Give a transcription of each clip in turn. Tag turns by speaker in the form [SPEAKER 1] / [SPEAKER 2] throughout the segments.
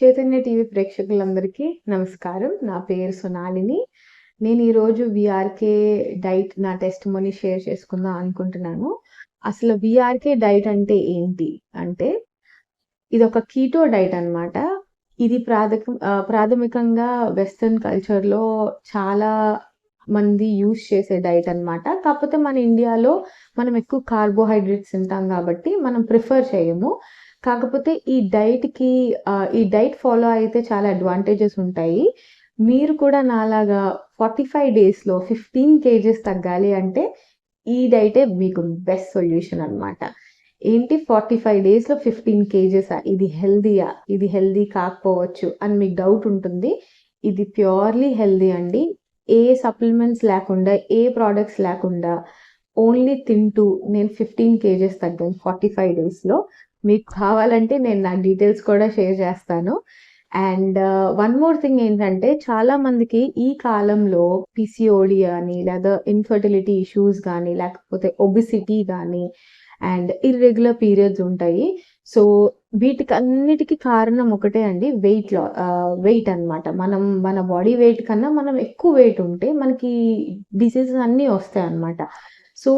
[SPEAKER 1] Chaitanya TV ప్రేక్షకులందరికీ నమస్కారం. నా పేరు సొనాలిని. నేను ఈరోజు వీఆర్‌కే డైట్ నా టెస్టిమోనీ షేర్ చేసుకుందాం అనుకుంటున్నాను. అసలు వీఆర్‌కే డైట్ అంటే ఏంటి? అంటే ఇదొక కీటో డైట్ అన్నమాట. ఇది ప్రాథమికంగా వెస్టర్న్ కల్చర్‌లో చాలా మంది యూజ్ చేసే డైట్ అన్నమాట. కాకపోతే మన ఇండియాలో మనం ఎక్కువ కార్బోహైడ్రేట్స్ తింటాం కాబట్టి మనం ప్రిఫర్ చేయము. కాకపోతే ఈ డైట్ ఫాలో అయితే చాలా అడ్వాంటేజెస్ ఉంటాయి. మీరు కూడా నాలాగా 45 డేస్‌లో 15 కేజీస్ తగ్గాలి అంటే ఈ డైటే మీకు బెస్ట్ సొల్యూషన్ అన్నమాట. ఏంటి 45 డేస్‌లో 15 కేజీసా? ఇది హెల్తీయా? ఇది హెల్తీ కాకపోవచ్చు అని మీకు డౌట్ ఉంటుంది. ఇది ప్యూర్‌లీ హెల్తీ అండి. ఏ సప్లిమెంట్స్ లేకుండా, ఏ ప్రొడక్ట్స్ లేకుండా ఓన్లీ తింటూ నేను 15 కేజీస్ తగ్గాను 45 డేస్‌లో. మీకు కావాలంటే నేను నా డీటెయిల్స్ కూడా షేర్ చేస్తాను. అండ్ వన్ మోర్ థింగ్ ఏంటంటే చాలా మందికి ఈ కాలంలో పీసీఓడీ గాని, లేదా ఇన్‌ఫెర్టిలిటీ ఇష్యూస్ గాని, లేకపోతే ఒబెసిటీ గాని అండ్ ఇర్రెగ్యులర్ పీరియడ్స్ ఉంటాయి. సో, వీటికన్నిటికి కారణం ఒకటే అండి వెయిట్ అన్నమాట. మన బాడీ వెయిట్ కన్నా మనం ఎక్కువ వెయిట్ ఉంటే మనకి డిసీజెస్ అన్నీ వస్తాయన్నమాట. సో,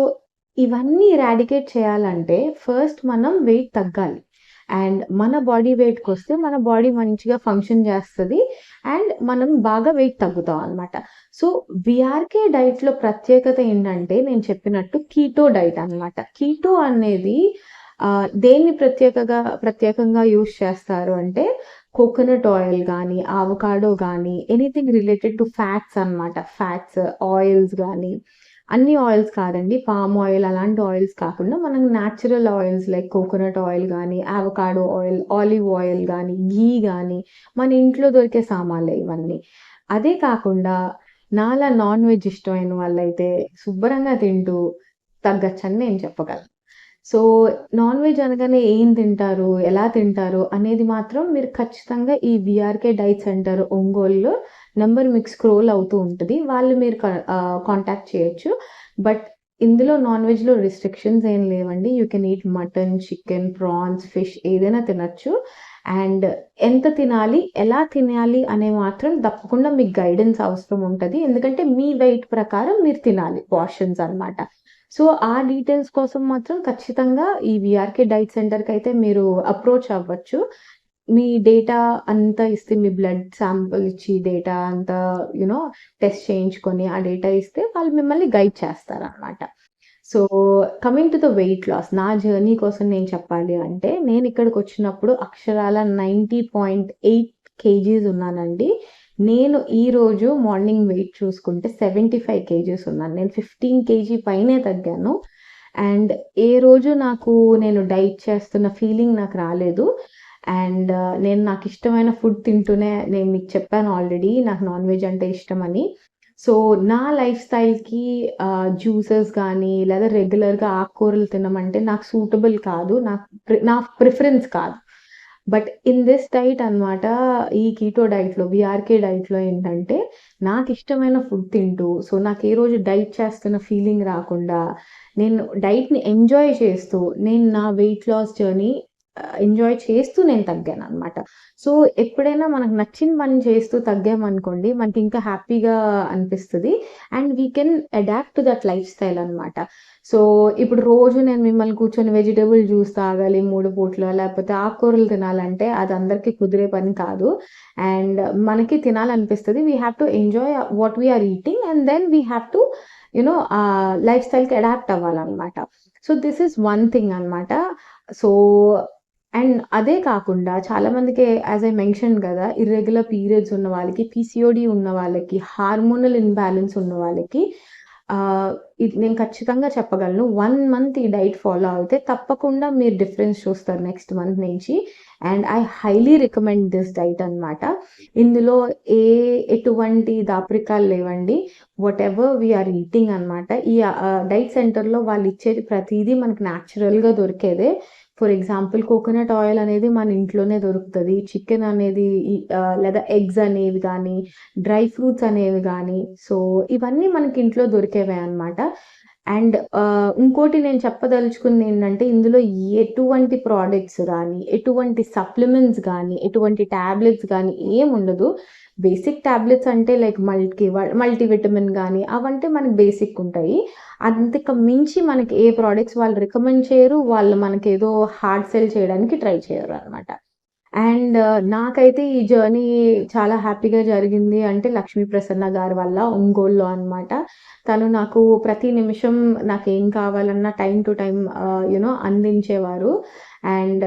[SPEAKER 1] ఇవన్నీ ఎరాడికేట్ చేయాలంటే ఫస్ట్ మనం వెయిట్ తగ్గాలి. అండ్ మన బాడీ వెయిట్‌కొస్తే మన బాడీ మంచిగా ఫంక్షన్ చేస్తది. అండ్ మనం బాగా వెయిట్ తగ్గుతాం అన్నమాట. సో, వీఆర్‌కే డైట్‌లో ప్రత్యేకత ఏంటంటే నేను చెప్పినట్టు కీటో డైట్ అన్నమాట. కీటో అనేది దేన్ని ప్రత్యేకంగా యూజ్ చేస్తారు అంటే కోకోనట్ ఆయిల్ గానీ, అవకాడో గానీ, ఎనీథింగ్ రిలేటెడ్ టు ఫ్యాట్స్ అన్నమాట. ఫ్యాట్స్, ఆయిల్స్ గానీ, అన్ని ఆయిల్స్ కాదండి. పామ్ ఆయిల్ అలాంటి ఆయిల్స్ కాకుండా మనం natural oils like coconut oil గానీ, అవకాడో ఆయిల్, ఆలివ్ ఆయిల్ గానీ, ఘీ గానీ మన ఇంట్లో దొరికే సామాన్లే ఇవన్నీ. అదే కాకుండా నాలా నాన్ వెజ్ ఇష్టమైన వాళ్ళైతే శుభ్రంగా తింటూ తగ్గొచ్చని నేను చెప్పగలను. సో, నాన్ వెజ్ అనగానే ఏం తింటారు? ఎలా తింటారు? అనేది మాత్రం మీరు ఖచ్చితంగా ఈ వీఆర్‌కే డైట్ సెంటర్ ఒంగోలులో నంబర్ మీకు స్క్రోల్ అవుతూ ఉంటది. వాళ్ళు మీరు కాంటాక్ట్ చేయొచ్చు. బట్ ఇందులో నాన్ వెజ్‌లో రిస్ట్రిక్షన్స్ ఏం లేవండి. You can eat mutton, chicken, prawns, fish ఏదైనా తినొచ్చు. అండ్ ఎంత తినాలి? ఎలా తినాలి? అనే మాత్రం తప్పకుండా మీకు గైడెన్స్ అవసరం ఉంటది. ఎందుకంటే మీ వెయిట్ ప్రకారం మీరు తినాలి పోర్షన్స్ అన్నమాట. సో, ఆ డీటెయిల్స్ కోసం మాత్రం ఖచ్చితంగా ఈ వీఆర్‌కే డైట్ సెంటర్‌కైతే మీరు అప్రోచ్ అవ్వచ్చు. మీ డేటా అంతా ఇస్తే మీ బ్లడ్ శాంపుల్ ఇచ్చి డేటా అంతా టెస్ట్ చేయించుకొని ఆ డేటా ఇస్తే వాళ్ళు మిమ్మల్ని గైడ్ చేస్తారనమాట. So, coming to the weight loss నా జర్నీ కోసం నేను చెప్పాలి అంటే నేనిక్కడికొచ్చినప్పుడు అక్షరాల 90.8 కేజీస్ ఉన్నానండి. నేను ఈరోజు మార్నింగ్ వెయిట్ చూసుకుంటే 75 కేజీస్ ఉన్నాను. నేను 15 కేజీ పైనే తగ్గాను. అండ్ ఏ రోజు నేను డైట్ చేస్తున్న ఫీలింగ్ నాకు రాలేదు. అండ్ నాకిష్టమైన ఫుడ్ తింటూనే నేను మీకు చెప్పాను ఆల్రెడీ నాకు నాన్ వెజ్ అంటే ఇష్టమని. సో, నా లైఫ్ స్టైల్‌కి జ్యూసెస్ గానీ, లేదా రెగ్యులర్‌గా ఆకుకూరలు తినమంటే నాకు సూటబుల్ కాదు. నా ప్రిఫరెన్స్ కాదు. బట్ ఇన్ దిస్ డైట్ అన్నమాట ఈ కీటో డైట్‌లో, వీఆర్‌కే డైట్‌లో ఏంటంటే నాకిష్టమైన ఫుడ్ తింటూ, సో, నాకు ఏ రోజు డైట్ చేస్తున్న ఫీలింగ్ రాకుండా, నేను డైట్‌ని ఎంజాయ్ చేస్తూ, నేను నా వెయిట్ లాస్ జర్నీ ఎంజాయ్ చేస్తూ నేను తగ్గానన్నమాట. సో, ఎప్పుడైనా మనకు నచ్చిన పని చేస్తూ తగ్గామనుకోండి, మనకింకా హ్యాపీగా అనిపిస్తది. And we can adapt to that lifestyle అన్నమాట. సో, ఇప్పుడు రోజు నేను మిమ్మల్ని కూర్చొని వెజిటబుల్ జ్యూస్ తాగాలి 3 పూట్ల, లేకపోతే ఆకుకూరలు తినాలంటే అది అందరికీ కుదిరే పని కాదు. అండ్ మనకి తినాలనిపిస్తది. We have to enjoy what we are eating and then we have to లైఫ్ స్టైల్‌కి అడాప్ట్ అవ్వాలన్నమాట. So, this is one thing అన్నమాట. సో, అండ్ అదే కాకుండా చాలా మందికి యాస్ ఐ మెన్షన్డ్ గదా! ఇర్రెగ్యులర్ పీరియడ్స్ ఉన్న వాళ్ళకి, పీసీఓడీ ఉన్న వాళ్ళకి, హార్మోనల్ ఇంబాలెన్స్ ఉన్న వాళ్ళకి ఇది నేను ఖచ్చితంగా చెప్పగలను. 1 మంత్ ఈ డైట్ ఫాలో అవుతే తప్పకుండా మీరు డిఫరెన్స్ చూస్తారు నెక్స్ట్ మంత్ నుంచి. And I highly recommend this diet అన్నమాట. ఇందులో ఎటువంటి దాపరికాలు లేవండి. వాటెవర్ వి ఆర్ ఈటింగ్ అన్నమాట. ఈ డైట్ సెంటర్‌లో వాళ్ళు ఇచ్చేది ప్రతీదీ మనకు న్యాచురల్‌గా దొరికేదే. ఫర్ ఎగ్జాంపుల్ కోకోనట్ ఆయిల్ అనేది మన ఇంట్లోనే దొరుకుతది. చికెన్ అనేది లేదా ఎగ్స్ అనేవి గానీ, డ్రై ఫ్రూట్స్ అనేవి గానీ, సో, ఇవన్నీ మనకి ఇంట్లో దొరికేవే అన్నమాట. అండ్ ఇంకోటి నేను చెప్పదలుచుకుంది ఏంటంటే, ఇందులో ఎటువంటి ప్రొడక్ట్స్ గానీ, ఎటువంటి సప్లిమెంట్స్ గానీ, ఎటువంటి టాబ్లెట్స్ గానీ ఏముండదు. బేసిక్ టాబ్లెట్స్ అంటే లైక్ మల్టీవిటమిన్ గానీ, అవంటే మనకి బేసిక్ ఉంటాయి. అంతకు మించి మనకి ఏ ప్రొడక్ట్స్ వాళ్ళు రికమెండ్ చేయరు. వాళ్ళు మనకేదో హార్డ్ సెల్ చేయడానికి ట్రై చేయరనమాట. అండ్ నాకైతే ఈ జర్నీ చాలా హ్యాపీగా జరిగింది అంటే లక్ష్మీ ప్రసన్న గారి వల్ల ఒంగోలులో అనమాట. తను నాకు ప్రతి నిమిషం నాకేం కావాలన్నా టైమ్ టు టైమ్ అందించేవారు. And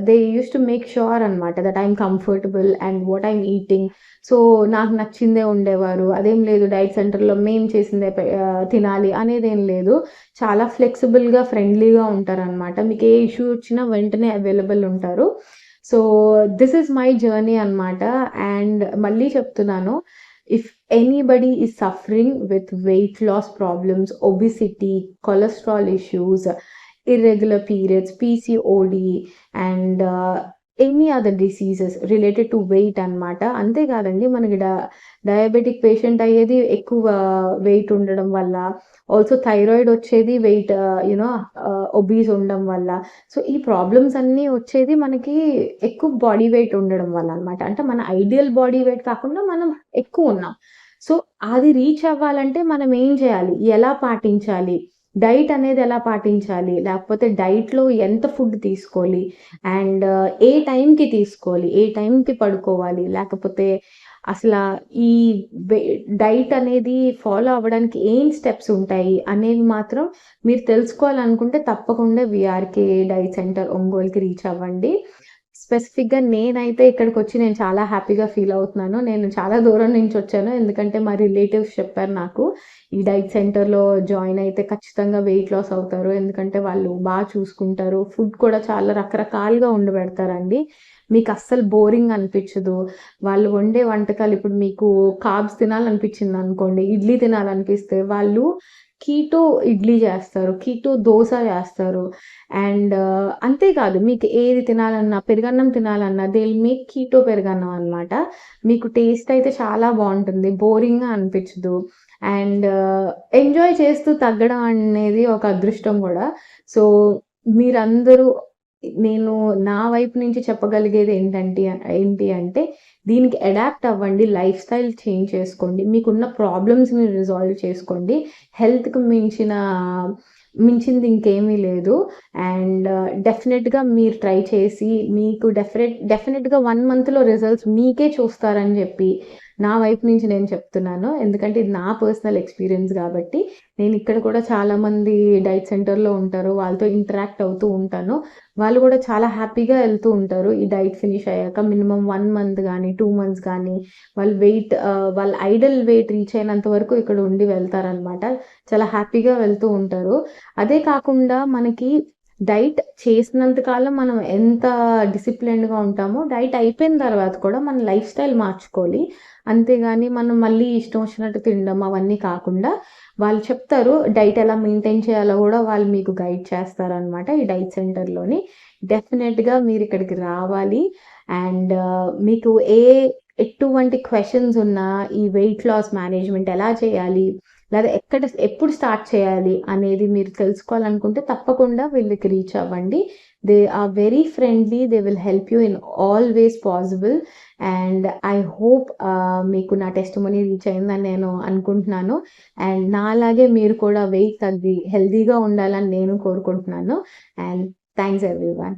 [SPEAKER 1] they use to make sure అనమాట that I'm comfortable and what I'm eating. So నాకు నచ్చిందే ఉండేవారు. అదేం లేదు డైట్ సెంటర్‌లో మేము చేసిందే తినాలి అనేదేం లేదు. చాలా ఫ్లెక్సిబుల్‌గా, ఫ్రెండ్లీగా ఉంటారనమాట. మీకు ఏ ఇష్యూ వచ్చినా వెంటనే అవైలబుల్ ఉంటారు. So this is my journey అనమాట. అండ్ మళ్ళీ చెప్తున్నాను, if anybody is suffering with weight loss problems, obesity, cholesterol issues, irregular periods, PCOD and any other diseases related to weight అనమాట. అంతేకాదండి మనకి డయాబెటిక్ పేషెంట్ అయ్యేది ఎక్కువ వెయిట్ ఉండడం వల్ల. ఆల్సో థైరాయిడ్ వచ్చేది వెయిట్ ఒబీస్ ఉండడం వల్ల. సో ఈ ప్రాబ్లమ్స్ అన్నీ వచ్చేది మనకి ఎక్కువ బాడీ వెయిట్ ఉండడం వల్ల అనమాట. అంటే మన ఐడియల్ బాడీ వెయిట్ కాకుండా మనం ఎక్కువ ఉన్నాం. సో అది రీచ్ అవ్వాలంటే మనం ఏం చేయాలి? ఎలా పాటించాలి? డైట్ అనేది ఎలా పాటించాలి? లేకపోతే డైట్‌లో ఎంత ఫుడ్ తీసుకోవాలి? అండ్ ఏ టైంకి తీసుకోవాలి? ఏ టైంకి పడుకోవాలి? లేకపోతే అసలా ఈ వె డైట్ అనేది ఫాలో అవ్వడానికి ఏం స్టెప్స్ ఉంటాయి? అనేవి మాత్రం మీరు తెలుసుకోవాలనుకుంటే తప్పకుండా వీఆర్‌కే డైట్ సెంటర్ ఒంగోలుకి రీచ్ అవ్వండి. స్పెసిఫిక్‌గా నేనైతే ఇక్కడికొచ్చి నేను చాలా హ్యాపీగా ఫీల్ అవుతున్నాను. నేను చాలా దూరం నుంచి వచ్చాను. ఎందుకంటే మా రిలేటివ్స్ చెప్పారు నాకు. ఈ డైట్ సెంటర్‌లో జాయిన్ అయితే ఖచ్చితంగా వెయిట్ లాస్ అవుతారు. ఎందుకంటే వాళ్ళు చూసుకుంటారు. ఫుడ్ కూడా చాలా రకరకాలుగా వండిపెడతారండి. మీకు అస్సలు బోరింగ్ అనిపించదు. వాళ్ళు వండే వంటకాలు ఇప్పుడు మీకు కార్బ్స్ తినాలనిపించిందనుకోండి, ఇడ్లీ తినాలనిపిస్తే వాళ్ళు కీటో ఇడ్లీ చేస్తారు. కీటో దోస చేస్తారు. అండ్ అంతేకాదు మీకు ఏది తినాలన్నా, పెరుగన్నం తినాలన్నా దే విల్ మేక్ కీటో పెరుగన్నం అనమాట. మీకు టేస్ట్ అయితే చాలా బావుంటుంది. బోరింగ్‌గా అనిపించదు. అండ్ ఎంజాయ్ చేస్తూ తగ్గడం అనేది ఒక అదృష్టం గూడా. సో మీరందరూ నేను నా వైపు నుంచి చెప్పగలిగేది ఏంటి అంటే దీనికి అడాప్ట్ అవ్వండి. లైఫ్ స్టైల్ చేంజ్ చేసుకోండి. మీకున్న ప్రాబ్లమ్స్‌ని రిజాల్వ్ చేసుకోండి. హెల్త్‌కి మించింది ఇంకేమీ లేదు. అండ్ డెఫినిట్‌గా మీరు ట్రై చేసి మీకు డెఫినిట్‌గా 1 మంత్‌లో రిజల్ట్స్ మీకే చూస్తారని జెప్పి నా వైపు నుంచి నేను చెప్తున్నాను. ఎందుకంటే ఇది నా పర్సనల్ ఎక్స్‌పీరియన్స్ గాబట్టి. నేనిక్కడ కూడా చాలామంది డైట్ సెంటర్‌లో ఉంటారు. వాళ్ళతో ఇంటరాక్ట్ అవుతూ ఉంటాను. వాళ్ళు గూడా చాలా హ్యాపీగా ఎళ్తూ ఉంటారు. ఈ డైట్ ఫినిష్ అయ్యాక మినిమమ్ 1 మంత్ గానీ, 2 మంత్స్ గానీ వాళ్ళ ఐడల్ వెయిట్ రీచ్ అయినంత వరకు ఇక్కడ ఉండి వెళ్తారనమాట. చాలా హ్యాపీగా వెళ్తూ ఉంటారు. అదే కాకుండా మనకి డైట్ చేసినంత కాలం మనం ఎంత డిసిప్లిన్డ్‌గా ఉంటామో, డైట్ అయిపోయిన తర్వాత కూడా మన లైఫ్ స్టైల్ మార్చుకోవాలి. అంతేగాని మనం మళ్ళీ ఇష్టం వచ్చినట్టు తినడం అవన్నీ కాకుండా, వాళ్ళు చెప్తారు డైట్ ఎలా మెయింటైన్ చేయాలో గూడా వాళ్ళు మీకు గైడ్ చేస్తారనమాట ఈ డైట్ సెంటర్‌లోని. డెఫినిట్‌గా మీరిక్కడికి రావాలి. అండ్ మీకు ఎటువంటి క్వెషన్స్ ఉన్నా ఈ వెయిట్ లాస్ మేనేజ్‌మెంట్ ఎలా చేయాలి? లేదా ఎప్పుడు స్టార్ట్ చేయాలి అనేది మీరు తెలుసుకోవాలనుకుంటే తప్పకుండా వీళ్ళకి రీచ్ అవ్వండి. They are very friendly. They will help you in all ways possible. And I hope మీకు నా టెస్టిమనీ రీచ్ అయిందని నేను అనుకుంటున్నాను. అండ్ నాలాగే మీరు కూడా వెయిట్ తగ్గి హెల్తీగా ఉండాలని నేను కోరుకుంటున్నాను. And thanks everyone.